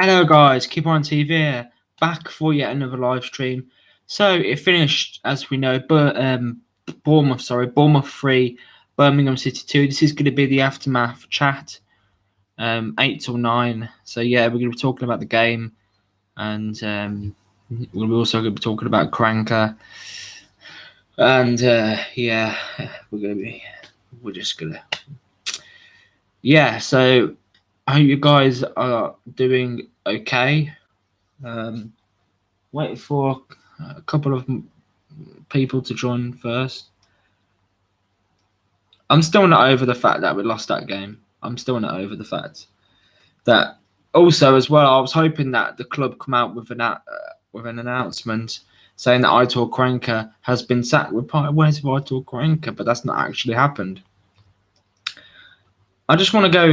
Hello guys, Keep On TV here, back for yet another live stream. So it finished, as we know, but Bournemouth 3, Birmingham City 2. This is going to be the aftermath chat, 8 till 9. So yeah, we're going to be talking about the game, and we're also going to be talking about Cranker, and yeah, we're just gonna, yeah. So I hope you guys are doing okay. Wait for a couple of people to join first. I'm still not over the fact that we lost that game. I'm still not over the fact that also as well. I was hoping that the club come out with an announcement saying that Aitor Kranker has been sacked. Where's Aitor Kranker? But that's not actually happened. I just want to go,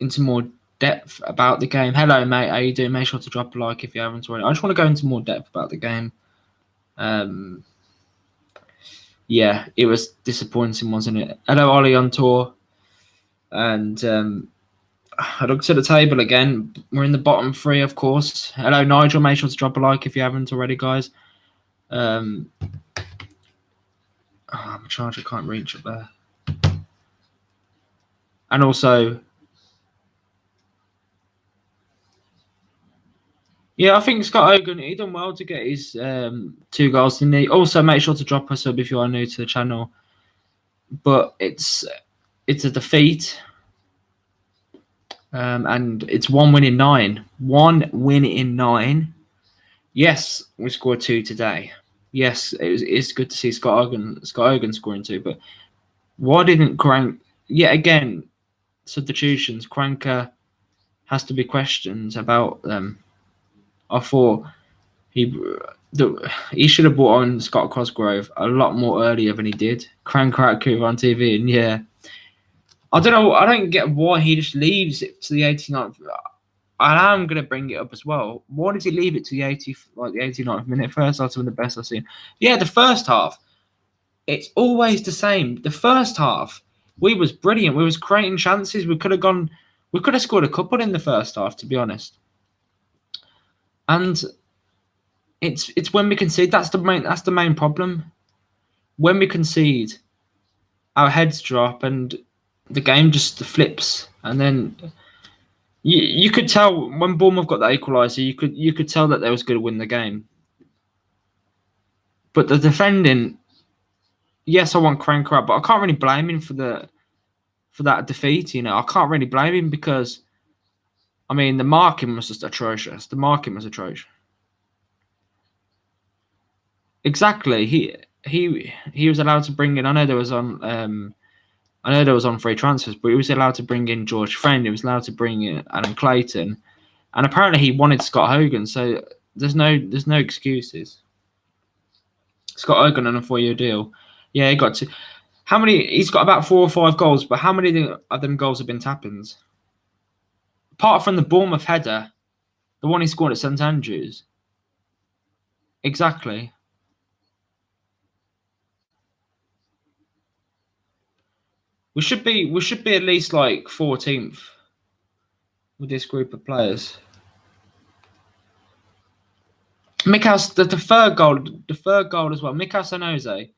into more depth about the game. Hello, mate. How you doing? Make sure to drop a like if you haven't already. I just want to go into more depth about the game. Yeah, it was disappointing, wasn't it? Hello, Ollie on tour. And I looked at the table again. We're in the bottom three, of course. Hello, Nigel. Make sure to drop a like if you haven't already, guys. My charger can't reach up there. And also, yeah, I think Scott Hogan, he done well to get his 2 goals, didn't he? Also, make sure to drop a sub if you are new to the channel. But it's a defeat. And it's 1 win in 9. 1 win in 9. Yes, we scored 2 today. Yes, it's good to see Scott Hogan scoring 2. But why didn't Crank? Yet again, substitutions. Cranker has to be questioned about them. I thought he should have brought on Scott Cosgrove a lot more earlier than he did. Cranker at Cooper on TV, and yeah. I don't know. I don't get why he just leaves it to the 89th. I am going to bring it up as well. Why did he leave it to the 89th minute? First half, some of the best I've seen. Yeah, the first half. It's always the same. The first half, we was brilliant. We was creating chances. We could have scored a couple in the first half, to be honest. And it's when we concede. That's the main problem. When we concede, our heads drop and the game just flips. And then you could tell when Bournemouth got that equaliser, you could tell that they was going to win the game. But the defending, yes, I want Cranker out, but I can't really blame him for that defeat. I can't really blame him because, I mean, the marking was just atrocious. Exactly. He was allowed to bring in. I know there was on free transfers, but he was allowed to bring in George Friend. He was allowed to bring in Adam Clayton, and apparently he wanted Scott Hogan. So there's no excuses. Scott Hogan on a 4-year deal. Yeah, he got to. How many? He's got about 4 or 5 goals, but how many of them goals have been tap-ins? Apart from the Bournemouth header, the one he scored at St Andrews. Exactly. We should be at least like 14th with this group of players. Mikhail, the third goal as well. Mikhail San Jose,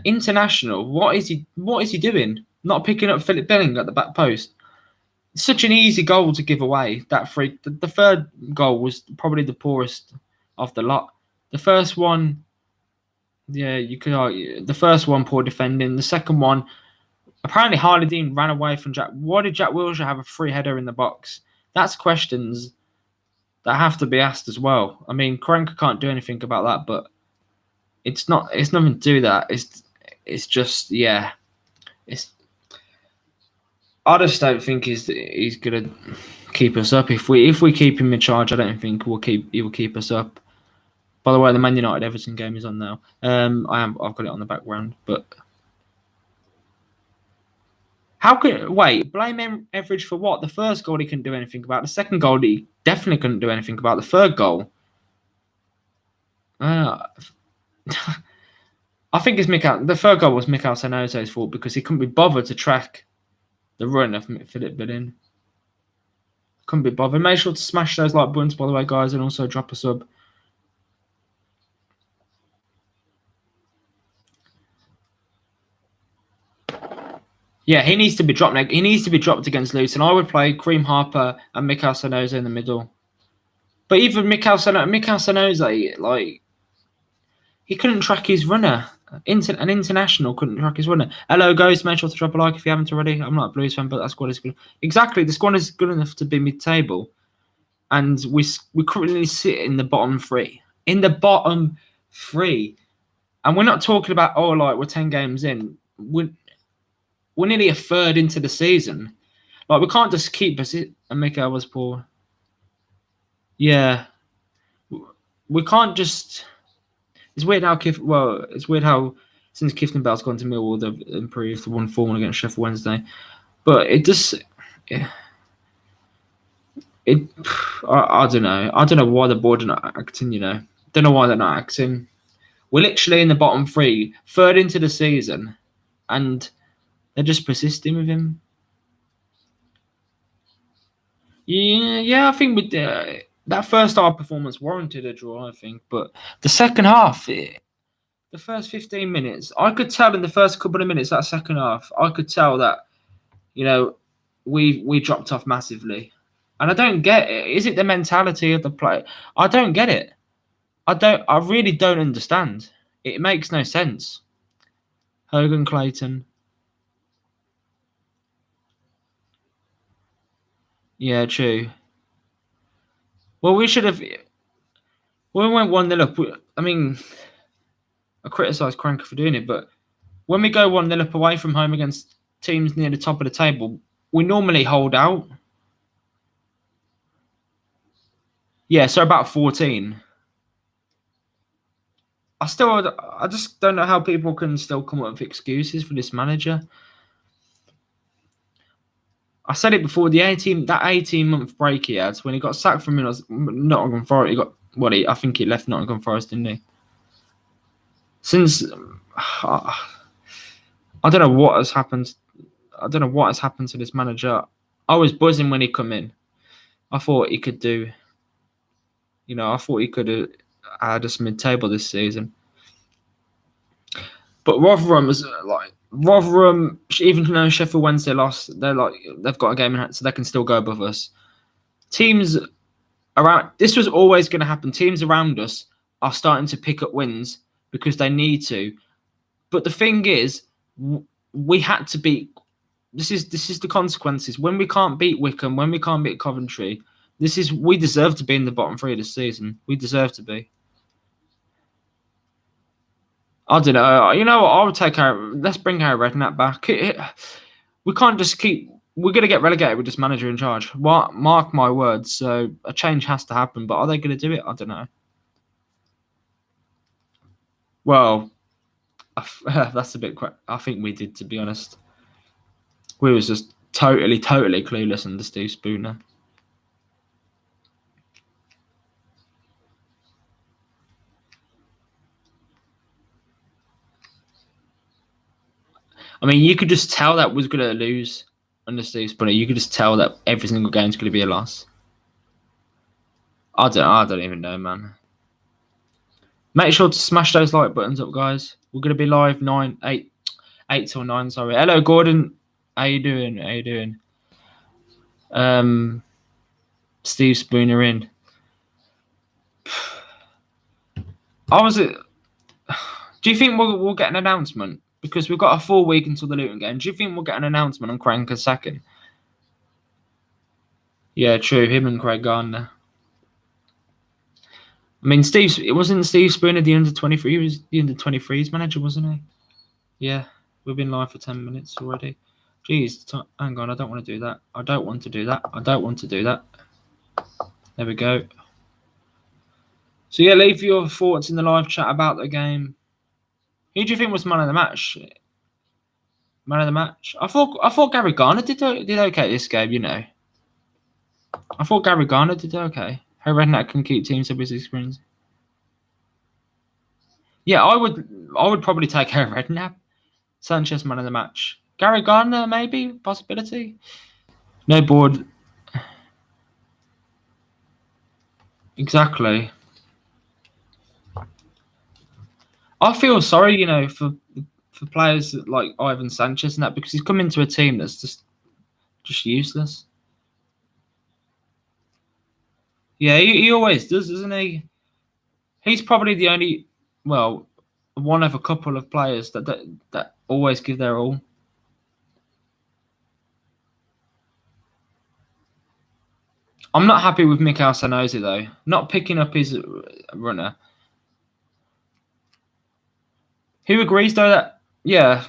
international. What is he doing? Not picking up Philip Billing at the back post. It's such an easy goal to give away. That free. The third goal was probably the poorest of the lot. The first one, yeah, you could argue. The first one, poor defending. The second one, apparently Harley Dean ran away from Jack. Why did Jack Wilshere have a free header in the box? That's questions that have to be asked as well. I mean, Cranker can't do anything about that, but it's nothing to do with that. It's just, yeah. I just don't think he's gonna keep us up. If we keep him in charge, I don't think he will keep us up. By the way, the Man United Everton game is on now. I've got it on the background, but blame Everidge for what? The first goal he couldn't do anything about. The second goal he definitely couldn't do anything about. The third goal, I think it's the third goal was Mikhail San Jose's fault because he couldn't be bothered to track the run of Philip Billing. Couldn't be bothered. Make sure to smash those like buttons, by the way, guys, and also drop a sub. Yeah, he needs to be dropped. He needs to be dropped against Luton. I would play Cream Harper and Mikel Sanoza in the middle. But even Mikel Sanoza, like, he couldn't track his runner. An international couldn't track his runner. Hello, guys. Make sure to drop a like if you haven't already. I'm not a Blues fan, but that squad is good. Exactly, the squad is good enough to be mid-table, and we currently sit in the bottom three. In the bottom three, and we're not talking about we're 10 games in. We're nearly a third into the season. Like, we can't just keep us. And Mikel was poor. Yeah, we can't just. It's weird how since Clifton Bell's gone to Millwall, they've improved 1-4 against Sheffield Wednesday. But it just, I don't know. I don't know why the board are not acting. Don't know why they're not acting. We're literally in the bottom three, third into the season, and they're just persisting with him. Yeah. I think with that first half performance warranted a draw. I think, but the second half. The first 15 minutes, I could tell in the first couple of minutes that second half, I could tell that, we dropped off massively. And I don't get it. Is it the mentality of the play? I don't get it. I really don't understand. It makes no sense. Hogan Clayton. Yeah, true. Well, we should have. When we went 1-0 up, I criticise Cranker for doing it, but when we go 1-0 up away from home against teams near the top of the table, we normally hold out. Yeah, so about 14. I just don't know how people can still come up with excuses for this manager. I said it before, that 18-month break he had when he got sacked from Nottingham Forest. I think he left Nottingham Forest, didn't he? Since I don't know what has happened. I don't know what has happened to this manager. I was buzzing when he come in. I thought he could do. I thought he could have had us mid-table this season. But Rotherham, even though Sheffield Wednesday lost, they've got a game in hand, so they can still go above us. Teams around, this was always going to happen. Teams around us are starting to pick up wins because they need to. But the thing is, we had to beat. This is the consequences. When we can't beat Wickham, when we can't beat Coventry, we deserve to be in the bottom three this season. We deserve to be. I don't know. I would take let's bring Harry Redknapp back. We can't just keep. We're going to get relegated with this manager in charge. Mark my words. So a change has to happen. But are they going to do it? I don't know. Well, that's a bit. I think we did, to be honest. We was just totally clueless under Steve Spooner. You could just tell that was going to lose under Steve Spooner. You could just tell that every single game's going to be a loss. I don't even know, man. Make sure to smash those like buttons up, guys. We're going to be live 8 till 9. Sorry. Hello, Gordon. How you doing? Steve Spooner in. Do you think we'll get an announcement? Because we've got a full week until the Luton game. Do you think we'll get an announcement on Cranker's second? Yeah, true. Him and Craig Gardner. It wasn't Steve Spooner the under-23. He was the under-23s manager, wasn't he? Yeah, we've been live for 10 minutes already. Jeez, hang on. I don't want to do that. I don't want to do that. There we go. So yeah, leave your thoughts in the live chat about the game. Who do you think was man of the match? Man of the match? I thought Gary Garner did okay this game. I thought Gary Garner did okay. Harry Redknapp can keep teams to busy screens. Yeah, I would probably take Harry Redknapp. Sanchez man of the match. Gary Gardner maybe possibility. No board. Exactly. I feel sorry, for players like Ivan Sanchez and that because he's come into a team that's just useless. Yeah, he always does, doesn't he? He's probably the only, well, one of a couple of players that always give their all. I'm not happy with Mikel Sanosi though. Not picking up his runner. Who agrees though that yeah,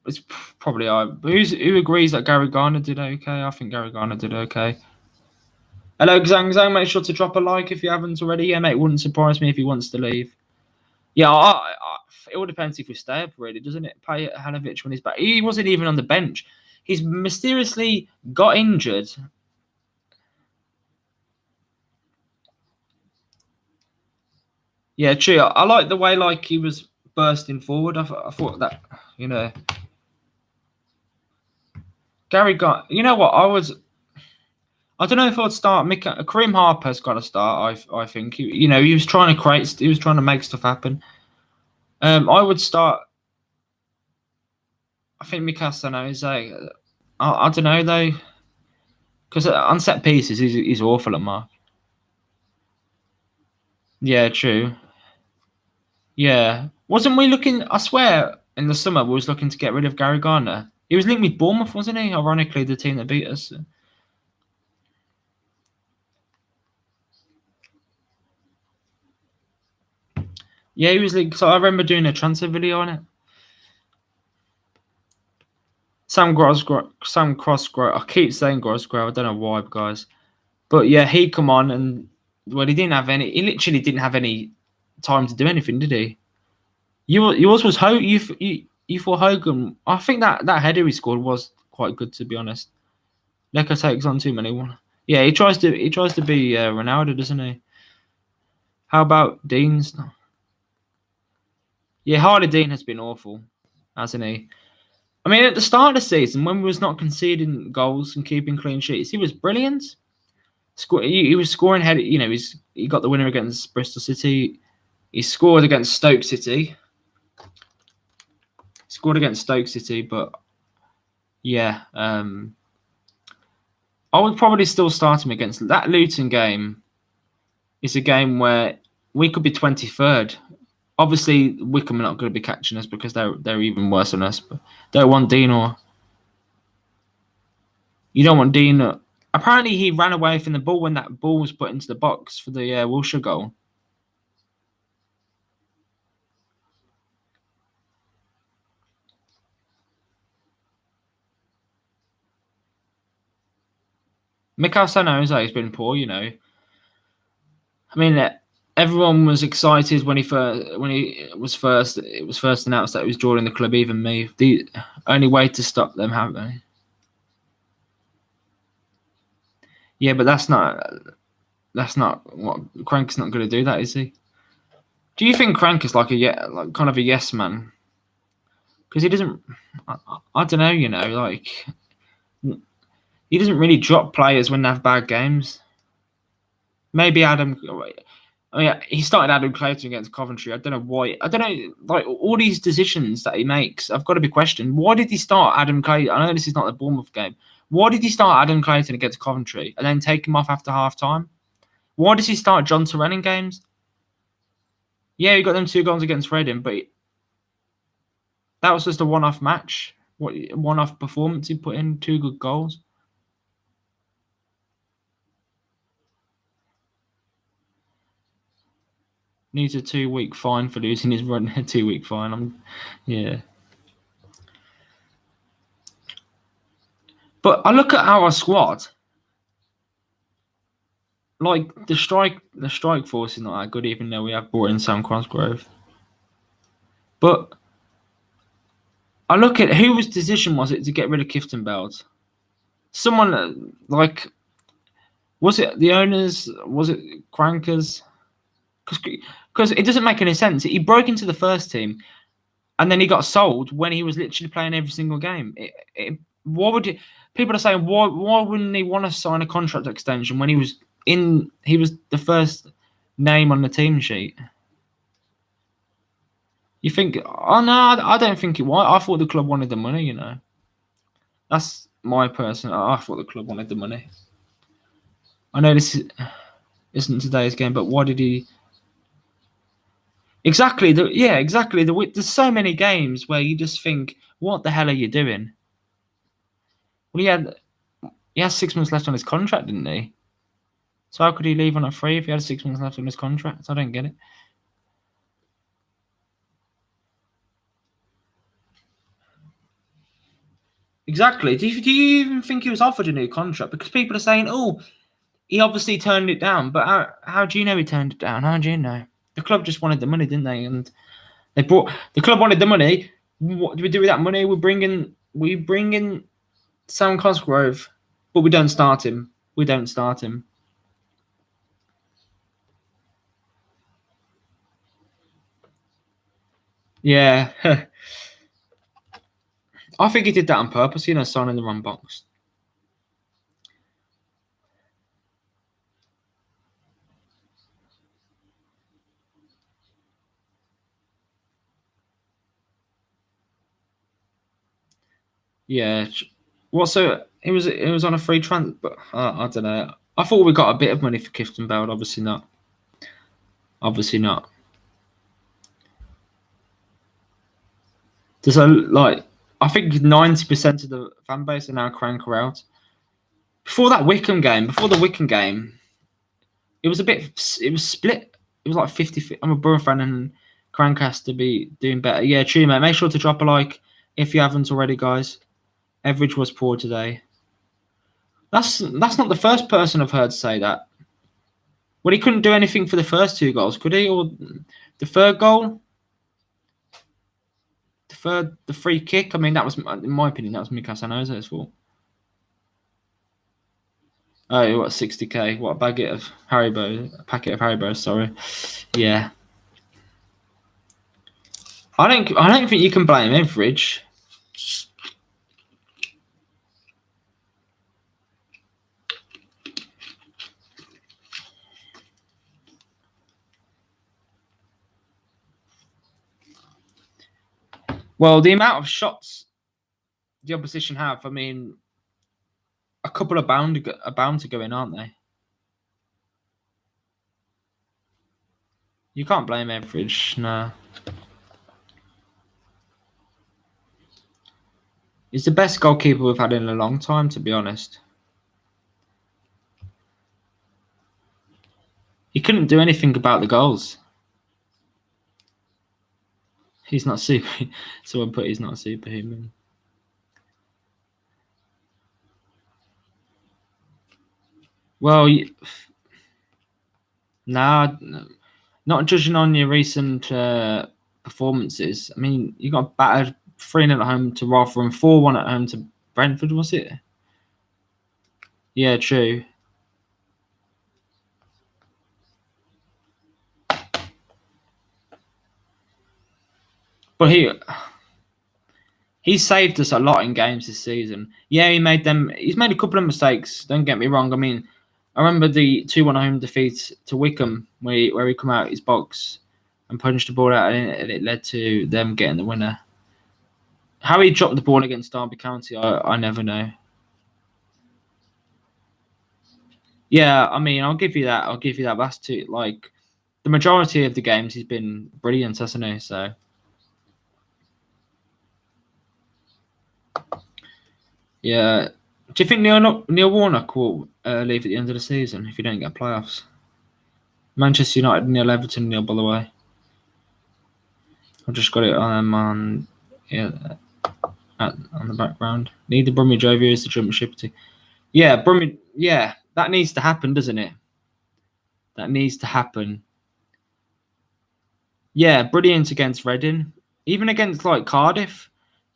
it's probably I. But who agrees that Gary Garner did okay? I think Gary Garner did okay. Hello, Zhang Zhang. Make sure to drop a like if you haven't already. Yeah, mate. Wouldn't surprise me if he wants to leave. Yeah, it all depends if we stay up, really, doesn't it? Pay Hanovic when he's back. He wasn't even on the bench. He's mysteriously got injured. Yeah, true. I like the way he was bursting forward. I thought that Gary got. You know what? I don't know if I'd start. Kareem Harper's got to start. I think he was trying to create. He was trying to make stuff happen. I would start. I think Mikel Sanosi. I don't know though, because on set pieces he's awful at mark. Yeah, true. Yeah, wasn't we looking? I swear, in the summer we was looking to get rid of Gary Garner. He was linked with Bournemouth, wasn't he? Ironically, the team that beat us. Yeah, he was linked. So I remember doing a transfer video on it. Sam Crossgrove. I keep saying Crossgrove. I don't know why, guys. But yeah, he come on and he didn't have any. He literally didn't have any time to do anything, did he? Yours was you thought Hogan. I think that header he scored was quite good, to be honest. Lecker takes on too many. Yeah, he tries to be Ronaldo, doesn't he? How about Dean's? Yeah, Harley Dean has been awful, hasn't he? I mean, at the start of the season, when we was not conceding goals and keeping clean sheets, he was brilliant. He was scoring head. He got the winner against Bristol City. He scored against Stoke City. But yeah, I would probably still start him against that Luton game. It's a game where we could be 23rd. Obviously, Wickham are not going to be catching us because they're even worse than us. But don't want Dean you don't want Dean. Apparently, he ran away from the ball when that ball was put into the box for the Wilshere goal. Mikel Sanosi has been poor, I mean, everyone was excited when he was first. It was first announced that he was joining the club. Even me. The only way to stop them happening. Yeah, but that's not what Crank's not going to do. That is he? Do you think Crank is like kind of a yes man? Because he doesn't. I don't know. Like he doesn't really drop players when they have bad games. Maybe Adam. I mean, he started Adam Clayton against Coventry. I don't know why. I don't know. Like all these decisions that he makes, I've got to be questioned. Why did he start Adam Clayton? I know this is not the Bournemouth game. Why did he start Adam Clayton against Coventry and then take him off after half time? Why does he start John Terren in games? Yeah, he got them 2 goals against Reading, but that was just a one-off match. One-off performance. He put in 2 good goals. Needs a 2-week fine for losing his run. A 2-week fine. Yeah. But I look at our squad. Like the strike force is not that good, even though we have brought in Sam Crossgrove. But I look at whose decision was it to get rid of Clifton Bells? Someone was it the owners? Was it Crankers? Because it doesn't make any sense. He broke into the first team, and then he got sold when he was literally playing every single game. What would people are saying? Why wouldn't he want to sign a contract extension when he was He was the first name on the team sheet. You think? Oh no, I don't think it was. I thought the club wanted the money. That's my person. I thought the club wanted the money. I know this isn't today's game, but what did he? Exactly. Exactly. There's so many games where you just think, what the hell are you doing? Well, he has 6 months left on his contract, didn't he? So how could he leave on a free if he had 6 months left on his contract? I don't get it. Exactly. Do you even think he was offered a new contract? Because people are saying, oh, he obviously turned it down. But how do you know he turned it down? How do you know? The club just wanted the money, didn't they? And the club wanted the money. What do we do with that money? We bring in Sam Cosgrove, but we don't start him. We don't start him. Yeah. I think he did that on purpose, signing the wrong box. Yeah. It was on a free transfer, but I don't know. I thought we got a bit of money for Clifton Bell. Obviously not. Obviously not. There's I think 90% of the fan base are now Cranker out. Before the Wickham game, it was split. It was like 50. I'm a Borough fan and Crank has to be doing better. Yeah, true, mate. Make sure to drop a like if you haven't already, guys. Everidge was poor today. That's not the first person I've heard say that. Well, he couldn't do anything for the first two goals, could he? Or the third goal? The free kick. I mean, that was, in my opinion, that was Mika Sanozo's fault. Oh, what 60k? What a packet of Haribo. Sorry. Yeah. I don't think you can blame Everidge. Well, the amount of shots the opposition have, I mean, a couple are bound to go in, aren't they? You can't blame Everidge, no. He's the best goalkeeper we've had in a long time, to be honest. He couldn't do anything about the goals. He's not super. Someone put he's not superhuman. Well, nah, not judging on your recent performances. I mean, you got battered 3-0 at home to Rotherham, 4-1 at home to Brentford, was it? Yeah, true. But he's saved us a lot in games this season. Yeah, he's made a couple of mistakes. Don't get me wrong. I mean, I remember the 2-1 home defeat to Wickham where he come out his box and punched the ball out, and it led to them getting the winner. How he dropped the ball against Derby County, I never know. Yeah, I mean, I'll give you that. That's too, the majority of the games he's been brilliant, hasn't he? So. Yeah. Do you think Neil Warnock will leave at the end of the season if you don't get playoffs? Manchester United, Neil Everton, Neil, by the way. I've just got it on the background. Need the Brummy Jovier is the championship. Yeah, Brummy. Yeah, that needs to happen, doesn't it? That needs to happen. Yeah, brilliant against Reading. Even against Cardiff.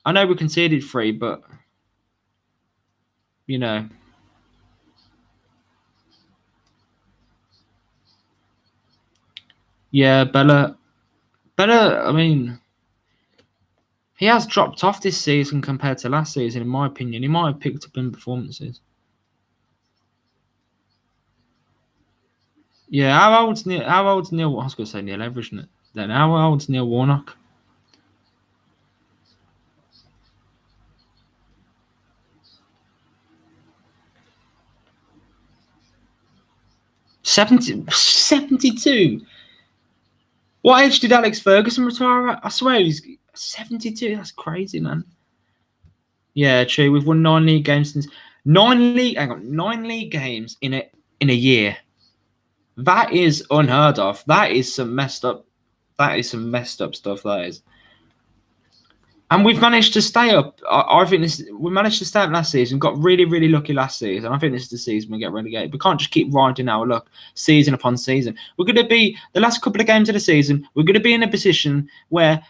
I know we conceded 3, but Yeah, Bella, I mean, he has dropped off this season compared to last season, in my opinion. He might have picked up in performances. Yeah, how old's Neil? How old's Neil? I was going to say Neil Everett, isn't it? Then how old's Neil Warnock? 72. What age did Alex Ferguson retire at? I swear he's 72. That's crazy, man. Yeah, true. We've won 9 league games since 9 league. Hang on, 9 league games in a year. That is unheard of. That is some messed up. That is some messed up stuff. That is. And we've managed to stay up. I think we managed to stay up last season. Got really, really lucky last season. I think this is the season we get relegated. We can't just keep riding our luck season upon season. We're going to be the last couple of games of the season. We're going to be in a position where,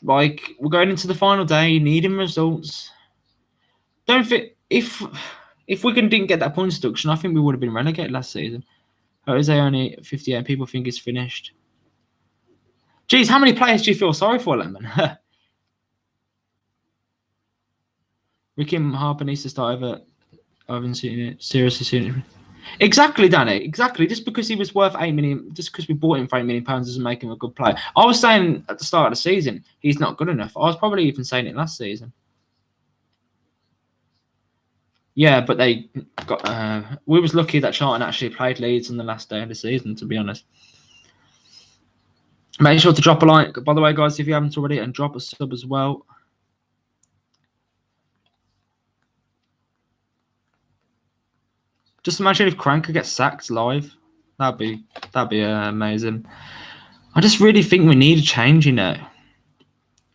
like, we're going into the final day, needing results. Don't think if Wigan didn't get that points deduction, I think we would have been relegated last season. Jose only 58 people think it's finished. Geez, how many players do you feel sorry for, Lemon? Ricky Harper needs to start seriously soon. Exactly, Danny. Exactly. Just because he was worth 8 million, just because we bought him for £8 million doesn't make him a good player. I was saying at the start of the season he's not good enough. I was probably even saying it last season. Yeah, but they got. We was lucky that Charlton actually played Leeds on the last day of the season. To be honest. Make sure to drop a like, by the way, guys, if you haven't already, and drop a sub as well. Just imagine if Cranker gets sacked live. That'd be amazing. I just really think we need a change, you know.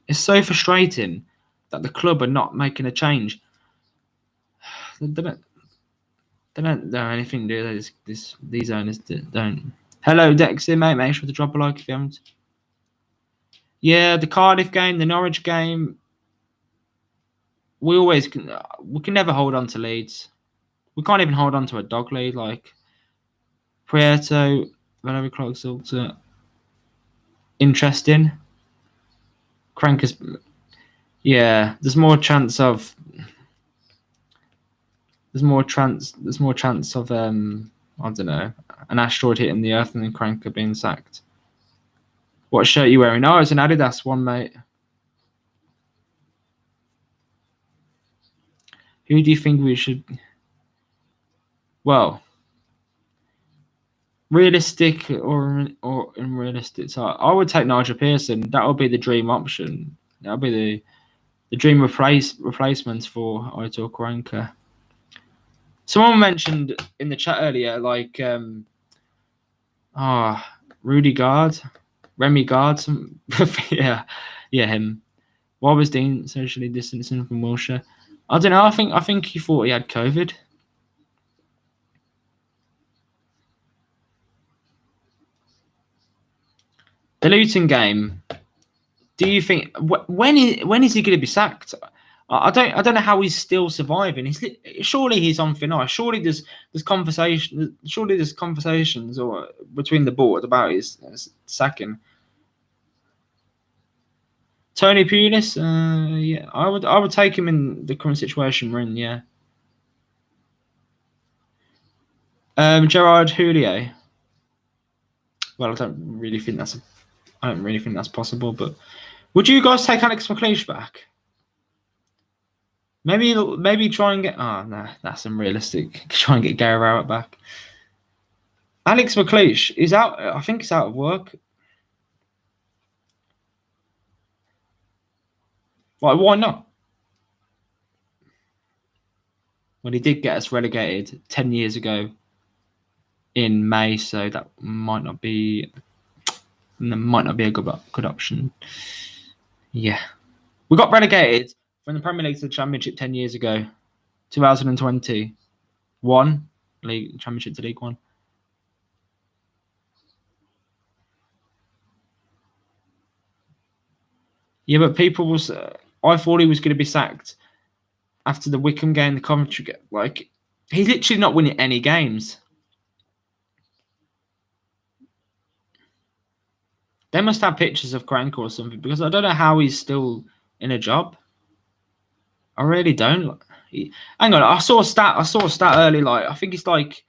It's so frustrating that the club are not making a change. They don't know anything, do they? These owners don't. Hello, Dexter, mate. Make sure to drop a like if you haven't. Yeah, the Cardiff game, the Norwich game. We can never hold on to leads. We can't even hold on to a dog lead like Prieto, Valerie Clark Salter. Interesting. Crankers. Yeah, there's more chance of I don't know, an asteroid hitting the earth and then Cranker being sacked. What shirt are you wearing? Oh, it's an Adidas one, mate. Who do you think we should? Well, realistic or unrealistic? So I would take Nigel Pearson. That would be the dream option. That would be the dream replacement for Aitor Karanka. Someone mentioned in the chat earlier, like Rudy Gard, Remy Gard, yeah, him. Why was Dean socially distancing from Wilshere? I don't know. I think he thought he had COVID. The Luton game. Do you think when is he going to be sacked? I don't know how he's still surviving. Surely he's on thin ice. Surely there's conversation. Surely there's conversations or between the board about his sacking. Tony Pulis, yeah, I would take him in the current situation we're in. Yeah. Gerard Houllier. Well, I don't really think that's possible. But would you guys take Alex McLeish back? Maybe try and get. Oh no, that's unrealistic. Try and get Gary Rowett back. Alex McLeish is out. I think he's out of work. Like, why not? Well, he did get us relegated 10 years ago in May, so that might not be a good option. Yeah, we got relegated from the Premier League to the Championship 10 years ago, 2020. League Championship to League One. Yeah, but people was. I thought he was going to be sacked after the Wickham game, the Coventry game. Like, he's literally not winning any games. They must have pictures of Crank or something, because I don't know how he's still in a job. I really don't. Hang on, I saw a stat early. Like, I think it's like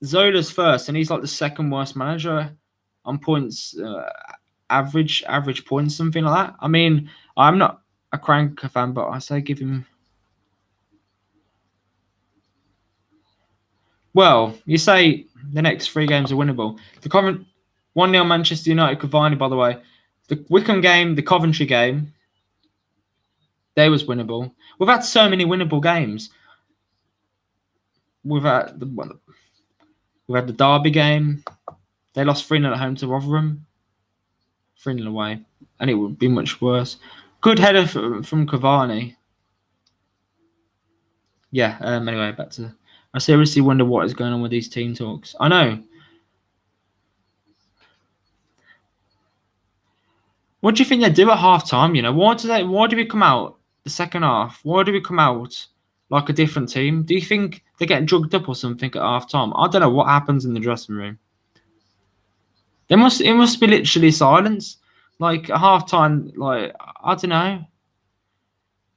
Zola's first, and he's like the second worst manager on points, average points, something like that. I mean, I'm not a Cranker fan, but I say give him. Well, you say the next 3 games are winnable. The Covent 1-0 Manchester United Cavani, by the way. The Wickham game, the Coventry game, they was winnable. We've had so many winnable games. We've had the Derby game. They lost 3-0 at home to Rotherham. 3-0 away. And it would be much worse. Good header from Cavani. Yeah, anyway, back to... I seriously wonder what is going on with these team talks. I know. What do you think they do at half time? You know, why do we come out the second half? Why do we come out like a different team? Do you think they're getting drugged up or something at half time? I don't know what happens in the dressing room. It must be literally silence. Like at half time, like I don't know.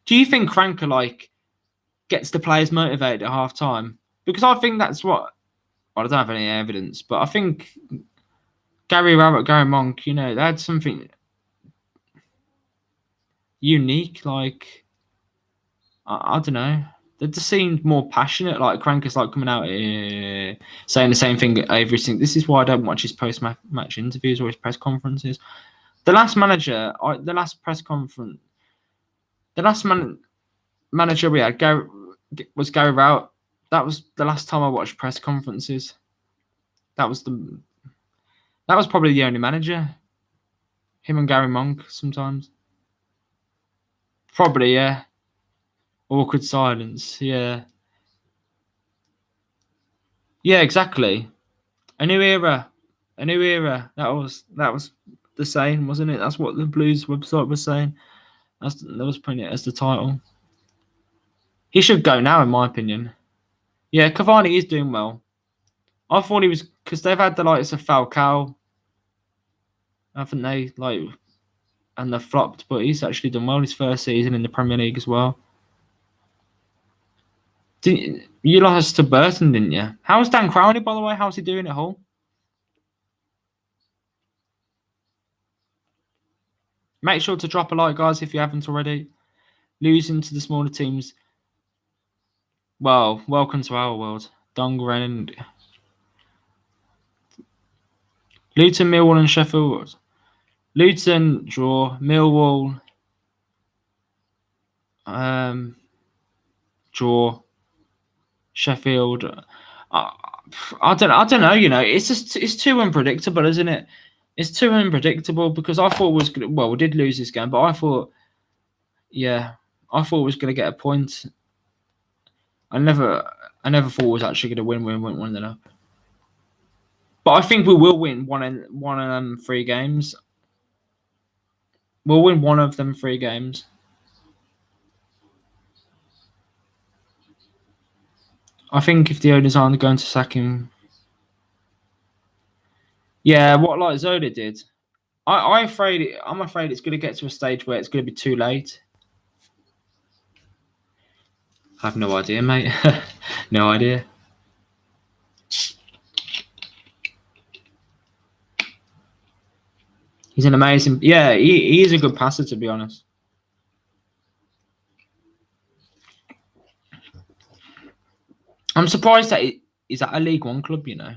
Do you think Cranker like gets the players motivated at half time? Because I think that's what, well, I don't have any evidence, but I think Gary Rowett, Gary Monk, you know, they had something unique. Like I don't know. They just seemed more passionate. Like Cranker's like coming out here saying the same thing every single. This is why I don't watch his post-match interviews or his press conferences. The last manager, the last press conference, the last manager we had was Gary Rowett. That was the last time I watched press conferences. That was probably the only manager. Him and Gary Monk sometimes. Probably, yeah. Awkward silence, yeah. Yeah, exactly. A new era. That was the saying, wasn't it? That's what the Blues website was saying. That was putting it as the title. He should go now, in my opinion. Yeah, Cavani is doing well. I thought he was, because they've had the likes of Falcao, haven't they? Like, and they've flopped, but he's actually done well his first season in the Premier League as well. You lost to Burton, didn't you? How's Dan Crowley, by the way? How's he doing at Hull? Make sure to drop a like, guys, if you haven't already. Losing to the smaller teams. Well, welcome to our world. Dongren and Luton, Millwall, and Sheffield. Luton draw. Millwall draw. Sheffield. I don't know. You know, it's too unpredictable, isn't it? It's too unpredictable because I thought we did lose this game, but I thought we was going to get a point. I never thought we was actually going to win. We went 1-0 up. But I think we will win one of them 3 games. We'll win one of them 3 games. I think if the owners aren't going to sack him. Yeah, what like Zola did. I'm afraid it's going to get to a stage where it's going to be too late. I have no idea, mate. No idea. He's an amazing... Yeah, he is a good passer, to be honest. I'm surprised that he's at a League One club, you know.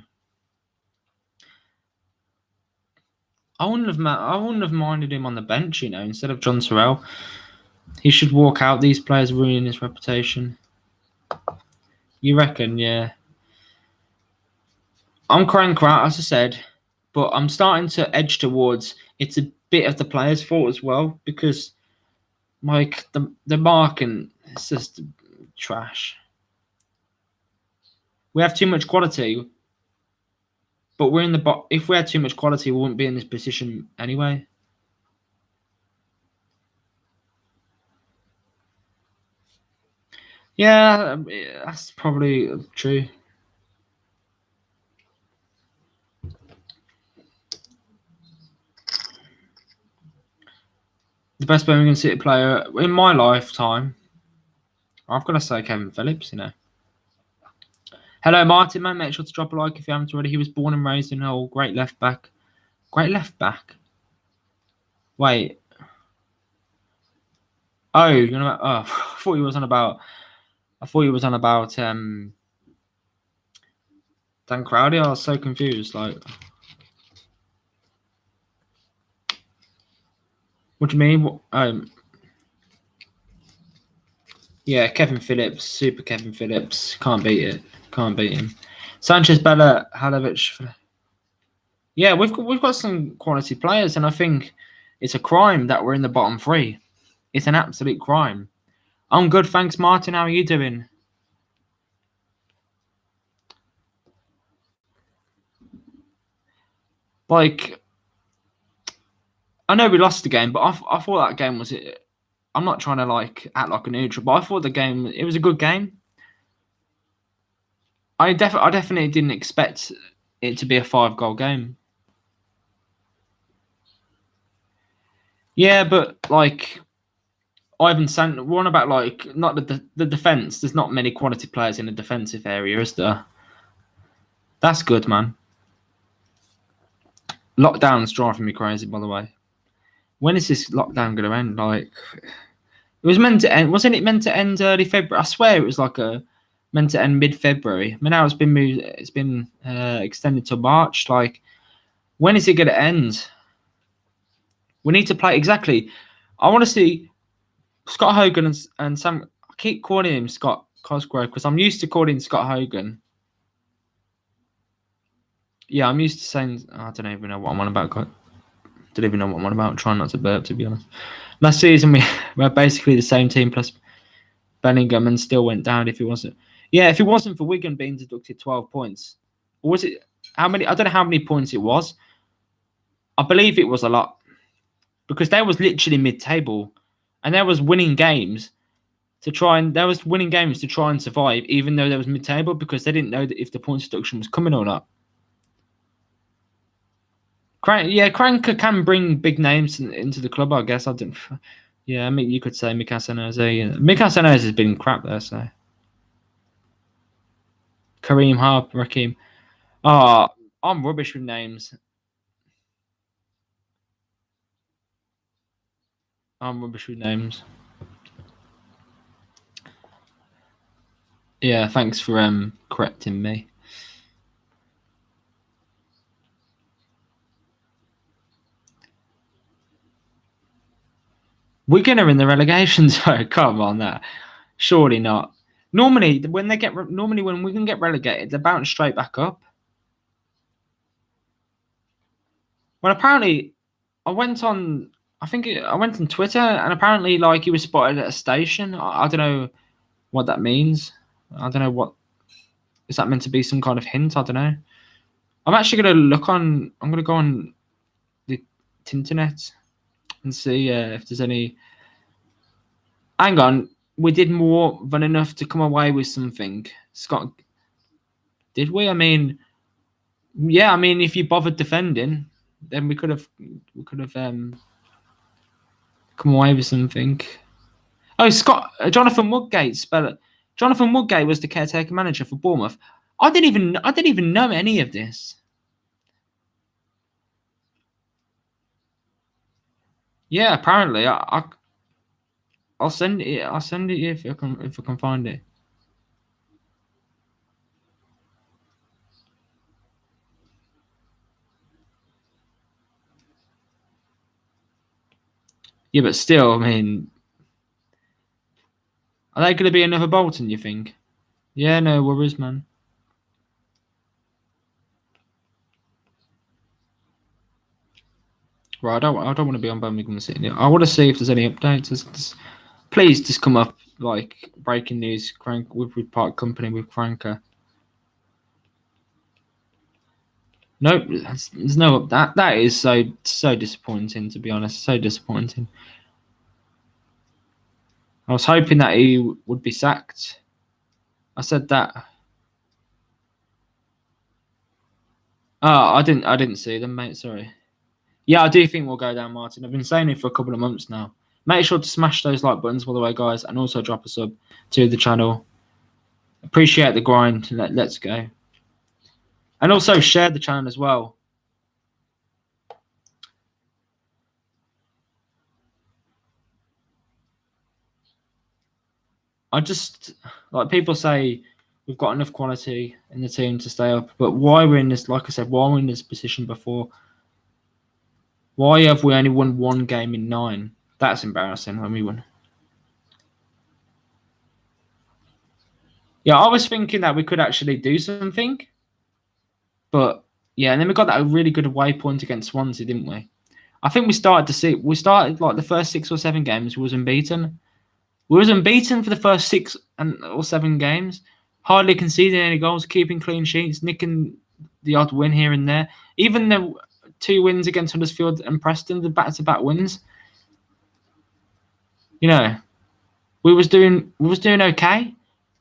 I wouldn't have minded him on the bench, you know, instead of John Terrell. He should walk out. These players are ruining his reputation. You reckon? Yeah. I'm cranking out, as I said, but I'm starting to edge towards it's a bit of the players' fault as well because, like, the marking is just trash. We have too much quality, but we're in the if we had too much quality, we wouldn't be in this position anyway. Yeah, that's probably true. The best Birmingham City player in my lifetime, I've got to say Kevin Phillips, you know. Hello, Martin, man. Make sure to drop a like if you haven't already. He was born and raised in Hull. Great left back. Great left back. Wait. Oh, you know. Oh, I thought he was on about. Dan Crowley. I was so confused. Like, what do you mean? Yeah, Kevin Phillips, super Kevin Phillips. Can't beat it. Can't beat him. Sanchez, Bella, Halovic. Yeah, we've got some quality players, and I think it's a crime that we're in the bottom three. It's an absolute crime. I'm good, thanks, Martin. How are you doing? Like, I know we lost the game, but I thought that game was. I'm not trying to like act like a neutral, but I thought the game it was a good game. I definitely didn't expect it to be a 5-goal game. Yeah, but like Ivan Sant, we're on about like not the defense. There's not many quality players in the defensive area, is there? That's good, man. Lockdown's driving me crazy, by the way. When is this lockdown going to end? Like, it was meant to end. Wasn't it meant to end early February? I swear it was like meant to end mid-February. I mean, now it's been moved. It's been extended to March. Like, when is it going to end? We need to play exactly. I want to see Scott Hogan and Sam. I keep calling him Scott Cosgrove because I'm used to calling Scott Hogan. Yeah, I'm used to saying. I don't even know what I'm on about. Don't even know what I'm on about. I'm trying not to burp, to be honest. Last season we're basically the same team plus Birmingham and still went down. If it wasn't, if it wasn't for Wigan being deducted 12 points, or was it how many? I don't know how many points it was. I believe it was a lot because they was literally mid-table, and there was winning games to try and survive, even though there was mid-table because they didn't know that if the points deduction was coming or not. Cranker can bring big names into the club, I guess. Yeah, I mean, you could say Mika Sanoze. Mika Sanoze has been crap there, so. Kareem Harp, Raheem. Oh, I'm rubbish with names. Yeah, thanks for correcting me. Wigan are in the relegation zone. Come on, that surely not. Normally, when Wigan get relegated, they bounce straight back up. Well, apparently, I went on Twitter, and apparently, like he was spotted at a station. I don't know what that means. I don't know what is that meant to be. Some kind of hint. I don't know. I'm actually gonna look on. I'm gonna go on the internet and see if there's any. Hang on, we did more than enough to come away with something. Scott, did we? I mean, yeah. I mean, if you bothered defending, then we could have come away with something. Oh, Jonathan Woodgate. Spell it. Jonathan Woodgate was the caretaker manager for Bournemouth. I didn't even know any of this. Yeah, apparently, I'll send it. I'll send it if I can find it. Yeah, but still, I mean, are they going to be another Bolton? You think? Yeah, no worries, man. Right, I don't want to be on Birmingham City. I want to see if there's any updates. Please just come up like breaking news. We've part company with Cranker. Nope, there's no that is so disappointing, to be honest. So disappointing. I was hoping that he would be sacked. I said that. Oh, I didn't see them, mate. Sorry. Yeah, I do think we'll go down, Martin. I've been saying it for a couple of months now. Make sure to smash those like buttons, by the way, guys, and also drop a sub to the channel. Appreciate the grind. Let's go. And also share the channel as well. I just, like people say, we've got enough quality in the team to stay up. But why we're in this, like I said, why we're in this position before? Why have we only won 1 game in 9? That's embarrassing when we won. Yeah, I was thinking that we could actually do something. But yeah, and then we got that really good away point against Swansea, didn't we? I think we started like the first 6 or 7 games, we was unbeaten. We was unbeaten for the first 6 or 7 games, hardly conceding any goals, keeping clean sheets, nicking the odd win here and there. Even the 2 wins against Huddersfield and Preston, the back-to-back wins. You know, we was doing okay.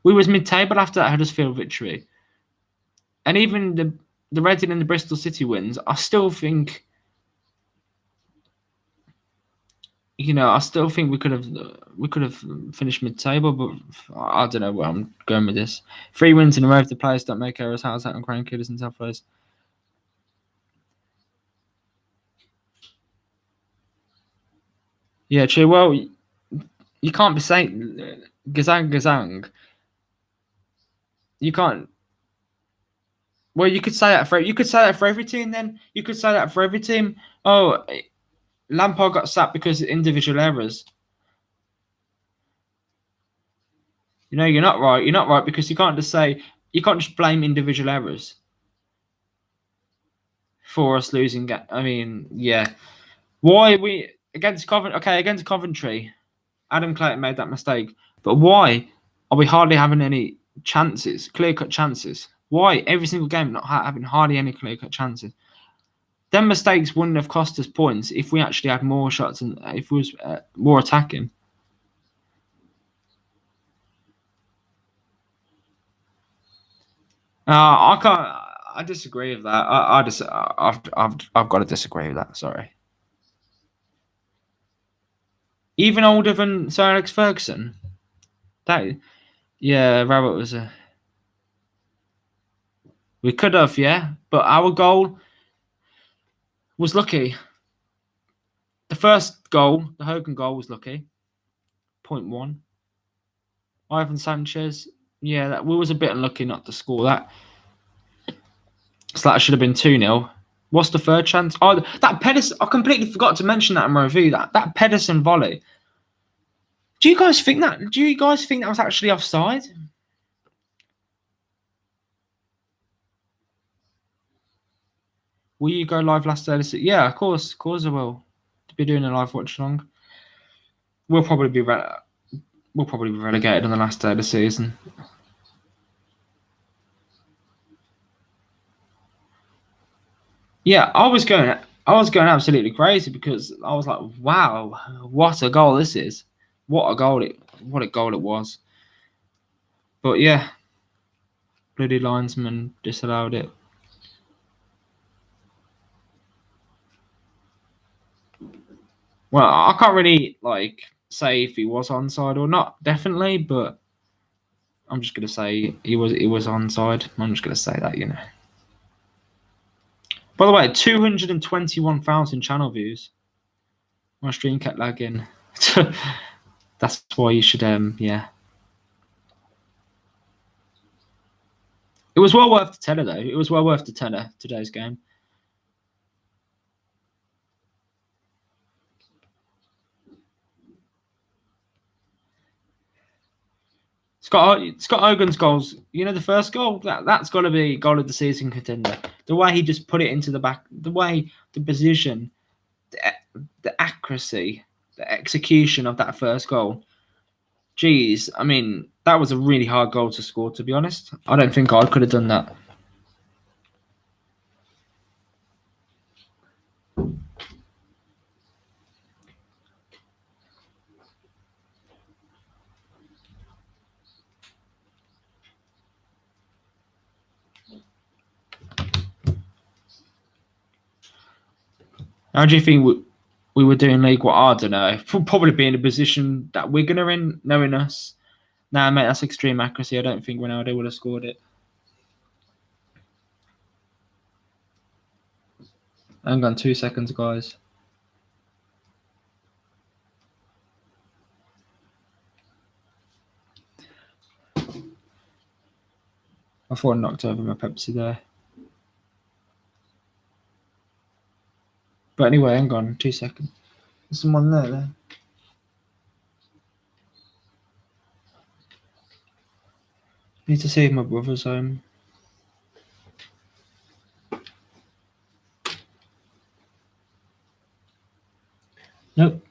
We was mid-table after that Huddersfield victory, and even the Reading and the Bristol City wins. I still think, I still think we could have finished mid-table, but I don't know where I'm going with this. 3 wins in a row if the players don't make errors. How's that on grandkids and stuff like? Yeah, true. Well, you can't be saying gazang. You can't. Well, you could say that for every team. Then you could say that for every team. Oh, Lampard got sacked because of individual errors. You're not right. You're not right because you can't just blame individual errors for us losing. I mean, yeah. Why are we against Coventry? Okay, against Coventry, Adam Clayton made that mistake. But why are we hardly having any chances, clear-cut chances? Why every single game not having hardly any clear-cut chances? Them mistakes wouldn't have cost us points if we actually had more shots and if we was more attacking. I can't. I disagree with that. I've got to disagree with that. Sorry. Even older than Sir Alex Ferguson. Rabbit was a. We could have, yeah, but our goal was lucky. The first goal, the Hogan goal, was lucky. 0.1. Ivan Sanchez, yeah, we was a bit unlucky not to score that. So that should have been 2-0. What's the third chance? Oh, that Pedersen. I completely forgot to mention that in my review. That Pedersen volley. Do you guys think that was actually offside? Will you go live last day? Yeah, of course I will. To be doing a live watch along. We'll probably be relegated on the last day of the season. Yeah, I was going absolutely crazy because I was like, wow, what a goal this is. What a goal it was. But yeah, bloody linesman disallowed it. Well, I can't really say if he was onside or not, definitely, but I'm just gonna say he was onside. I'm just gonna say that, By the way, 221,000 channel views. My stream kept lagging. That's why you should yeah. It was well worth the tenner though. It was well worth the tenner today's game. Scott Hogan's goals, the first goal, that's got to be goal of the season contender. The way he just put it into the back, the way, the position, the accuracy, the execution of that first goal. Jeez, I mean, that was a really hard goal to score, to be honest. I don't think I could have done that. How do you think we were doing league? Well, I don't know. We'll probably be in a position that Wigan are in, knowing us. Nah, mate, that's extreme accuracy. I don't think Ronaldo would have scored it. Hang on 2 seconds, guys. I thought I knocked over my Pepsi there. But anyway, hang on 2 seconds. There's someone there. Need to see if my brother's home. Nope.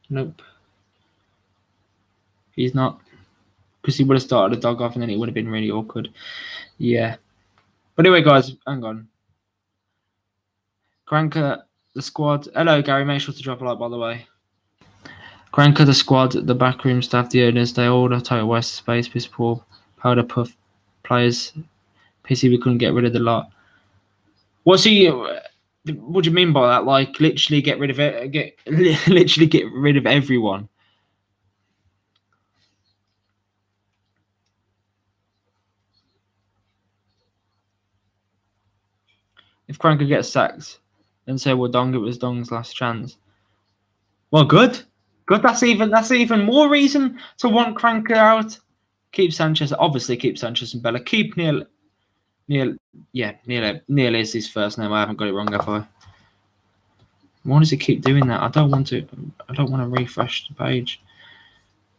Nope. He's not. Because he would have started a dog off and then it would have been really awkward. Yeah. But anyway, guys, hang on. Cranker, the squad. Hello, Gary. Make sure to drop a like, by the way. Cranker, the squad, the backroom staff, the owners, they all have total waste of space, piss poor, powder puff players. Pissy, we couldn't get rid of the lot. What's he? What do you mean by that? Like, literally get rid of it? Literally get rid of everyone. If Cranker gets sacked, then say, well, Dong, it was Dong's last chance. Well, good. That's even more reason to want Cranker out. Keep Sanchez. Obviously, keep Sanchez and Bella. Keep Neil. Neil is his first name. I haven't got it wrong, have I? Why does it keep doing that? I don't want to refresh the page.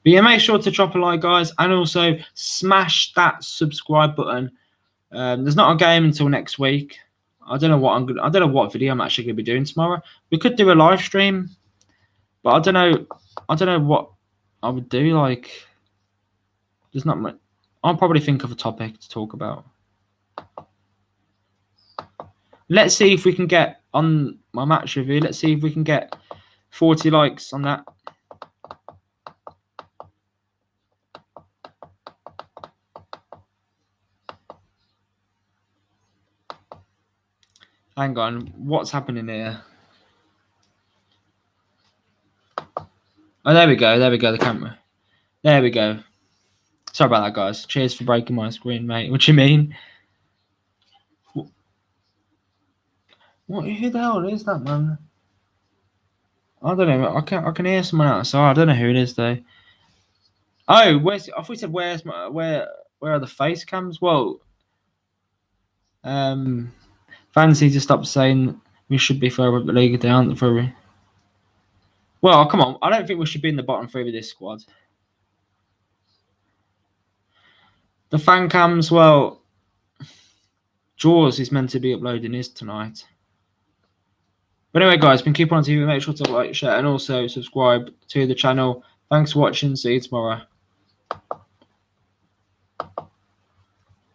But yeah, make sure to drop a like, guys, and also smash that subscribe button. There's not a game until next week. I don't know what video I'm actually gonna be doing tomorrow. We could do a live stream, but I don't know what I would do. Like, there's not much. I'll probably think of a topic to talk about. Let's see if we can get on my match review. Let's see if we can get 40 likes on that. Hang on, what's happening here? Oh, there we go, the camera. There we go. Sorry about that, guys. Cheers for breaking my screen, mate. What do you mean? What? Who the hell is that, man? I don't know. I can hear someone outside. I don't know who it is, though. Oh, I thought you said where are the face cams? Well, fans need to stop saying we should be further up the league if they aren't further. Well, come on. I don't think we should be in the bottom three with this squad. The fan cams, well, Jaws is meant to be uploading his tonight. But anyway, guys, been keeping on TV. Make sure to like, share, and also subscribe to the channel. Thanks for watching. See you tomorrow.